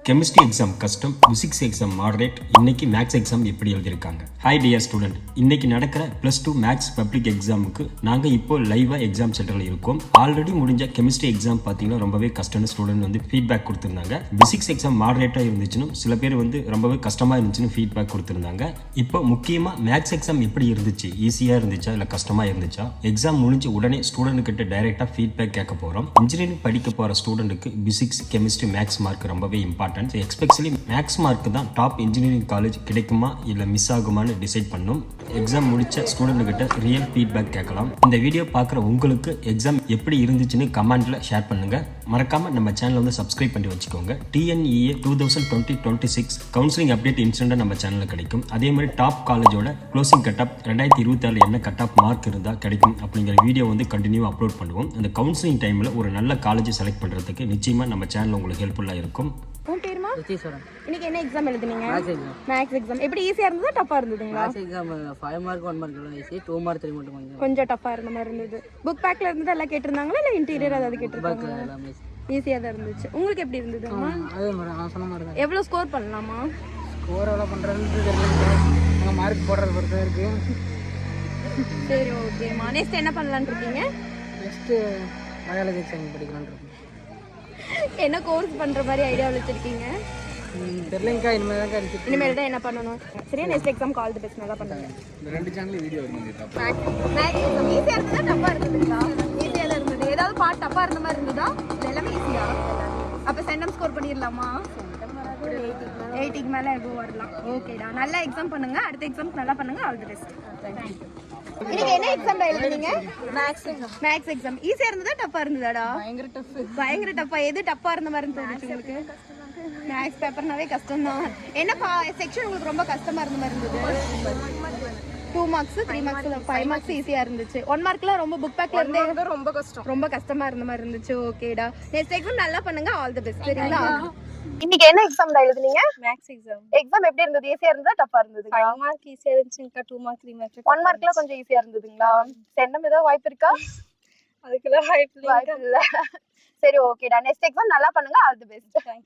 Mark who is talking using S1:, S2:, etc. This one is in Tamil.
S1: கெமிஸ்ட்ரி எக்ஸாம் கஷ்டம், பிசிக்ஸ் எக்ஸாம் மாடரேட், இன்னைக்கு மேக்ஸ் எக்ஸாம் எப்படி எழுதியிருக்காங்க. ஹாய் டியர் ஸ்டூடெண்ட், இன்னைக்கு நடக்கிற +2 மேக்ஸ் பப்ளிக் எக்ஸாமுக்கு நாங்கள் இப்போ லைவாக எக்ஸாம் சென்டரில் இருக்கோம். ஆல்ரெடி முடிஞ்ச கெமிஸ்ட்ரி எக்ஸாம் பார்த்தீங்கன்னா ரொம்பவே கஷ்டம்னு ஸ்டூடெண்ட் வந்து ஃபீட்பேக் கொடுத்துருந்தாங்க. பிசிக்ஸ் எக்ஸாம் மாடரேட்டாக இருந்துச்சுன்னு சில பேர் வந்து ரொம்பவே கஷ்டமாக இருந்துச்சுன்னு ஃபீட்பேக் கொடுத்துருந்தாங்க. இப்போ முக்கியமாக மேக்ஸ் எக்ஸாம் எப்படி இருந்துச்சு, ஈஸியாக இருந்துச்சா இல்லை கஷ்டமாக இருந்துச்சா, எக்ஸாம் முடிஞ்சு உடனே ஸ்டூடெண்ட் கிட்ட டைரெக்டாக ஃபீட்பேக் கேட்க போகிறோம். இன்ஜினியரிங் படிக்க போகிற ஸ்டூடெண்ட்டுக்கு பிசிக்ஸ் கெமிஸ்ட்ரி மேக்ஸ் மார்க் ரொம்பவே இம்பார்ட்டன்ட். எஸ்பெஷலி மேக்ஸ் மார்க் தான் டாப் இன்ஜினியரிங் காலேஜ் கிடைக்குமா இல்லை மிஸ் ஆகுமான்னு டிசைட் பண்ணும். எக்ஸாம் முடிச்ச ஸ்டூடெண்ட் கிட்ட ரியல் ஃபீட்பேக் கேட்கலாம். இந்த வீடியோ பார்க்குற உங்களுக்கு எக்ஸாம் எப்படி இருந்துச்சுன்னு கமெண்ட்ல ஷேர் பண்ணுங்க. மறக்காம நம்ம சேனலை வந்து சப்ஸ்கிரைப் பண்ணி வச்சுக்கோங்க. TNEA 2020-26 கவுன்சிலிங் அப்டேட் இன்ஸ்டன்ட்டாக நம்ம சேனலில் கிடைக்கும். அதே மாதிரி டாப் காலேஜோட க்ளோசிங் கட்-ஆஃப் 2024 என்ன கட்-ஆஃப் மார்க் இருந்தால் கிடைக்கும் அப்படிங்கிற வீடியோ வந்து கண்டினியூ அப்லோட் பண்ணுவோம். அந்த கவுன்சிலிங் டைமில் ஒரு நல்ல காலேஜ் செலக்ட் பண்ணுறதுக்கு நிச்சயமாக நம்ம சேனல் உங்களுக்கு ஹெல்ப்ஃபுல்லாக இருக்கும்.
S2: உன் பேருமா? இன்னைக்கு என்ன எக்ஸாம் எழுதுனீங்க? Maths exam. எப்படி ஈஸியா இருந்ததா டஃபா இருந்ததுங்களா?
S3: Maths exam 5 mark 1 mark easy, 2 mark 3 மட்டும்
S2: கொஞ்சம் டஃபா இருந்த மாதிரி இருந்தது. புக் பேக்ல இருந்தது எல்லாம் கேட்டிருந்தாங்களா இல்ல இன்டீரியர் ஏதாவது கேட்டிருந்தாங்களா?
S3: எல்லாமே
S2: ஈஸியா தான் இருந்துச்சு. உங்களுக்கு எப்படி இருந்ததுமா?
S3: அதே மாதிரி நான் சொன்ன மாதிரி தான்.
S2: எவ்வளவு ஸ்கோர் பண்ணலாமா?
S3: ஸ்கோர் எவ்வளோ பண்ணுறதுன்னு தெரியல, நம்ம மார்க் போடுறது பொறுத்த இருக்கு.
S2: சரி, ஓகேம்மா. நெக்ஸ்ட் என்ன பண்ணலாம்னு இருக்கீங்க?
S3: நெக்ஸ்ட்டு பயாலஜி எக்ஸாம் படிக்கலான்னு இருக்கோம்.
S2: என்ன கோர்ஸ் பண்ற மாதிரி ஐடியா வச்சிருக்கீங்க?
S3: தெரியலங்கக்கா, இனிமேல் தான் இருக்கு.
S2: இனிமேல் தான் என்ன பண்ணணும். சரியா, next exam call the best. நல்லா பண்ணுங்க.
S3: இந்த 2 சேனல் வீடியோ வருது.
S2: மேக்ஸ் எக்ஸாம் ஈஸியா இருந்ததா டஃபா இருந்ததுங்களா? ஈஸியா தான் இருந்தது. ஏதாவது பார்ட் டஃபா இருந்த மாதிரி இருந்ததா? எல்லாமே ஈஸியா? அப்ப சென்டம் ஸ்கோர் பண்ணிரலாமா? 80க்கு மேல எபோ வரலாம். ஓகேடா, நல்லா எக்ஸாம் பண்ணுங்க. அடுத்த எக்ஸாம்க்கு நல்லா பண்ணுங்க. All the best. இன்னைக்கு என்ன எக்ஸாம் எழுதுனீங்க? Maths exam. ஈஸியா இருந்ததா டஃபா இருந்ததாடா? பயங்கர டஃபா. எது டஃபா இருந்த மாதிரி தோணுச்சு உங்களுக்கு? மேக்ஸ் பேப்பர்னாவே கஷ்டம் தான். என்ன செக்ஷன் உங்களுக்கு ரொம்ப கஷ்டமா இருந்த மாதிரி இருந்தது? 2 மார்க்ஸ் 3 மார்க்ஸ் 5 மார்க்ஸ் ஈஸியா இருந்துச்சு. 1 மார்க்லாம் ரொம்ப புக் பேக்ல இருந்தே ரொம்ப கஷ்டமா இருந்த மாதிரி இருந்துச்சு. ஓகேடா, நெக்ஸ்ட் எக்ஸாம் நல்லா பண்ணுங்க. All the best. சரிங்களா? இன்னைக்கு என்ன எக்ஸாம் எழுதுனீங்க?
S4: Maths exam.
S2: எக்ஸாம் எப்படி இருந்தது? ஈஸியா இருந்ததா டஃபா இருந்தது?
S4: 5 மார்க் ஈஸியா இருந்துச்சுங்கக்கா, 2 மார்க் 3 மார்க்
S2: 1 மார்க்ல கொஞ்சம் ஈஸியா இருந்ததுங்களா? சென்டம் ஏதாவது வாய்ப்பு இருக்கா?
S4: அதுக்கெல்லாம் வாய்ப்பு
S2: இல்ல. சரி, ஓகேடா, நெக்ஸ்ட் எக்ஸாம் நல்லா பண்ணுங்க. All the best.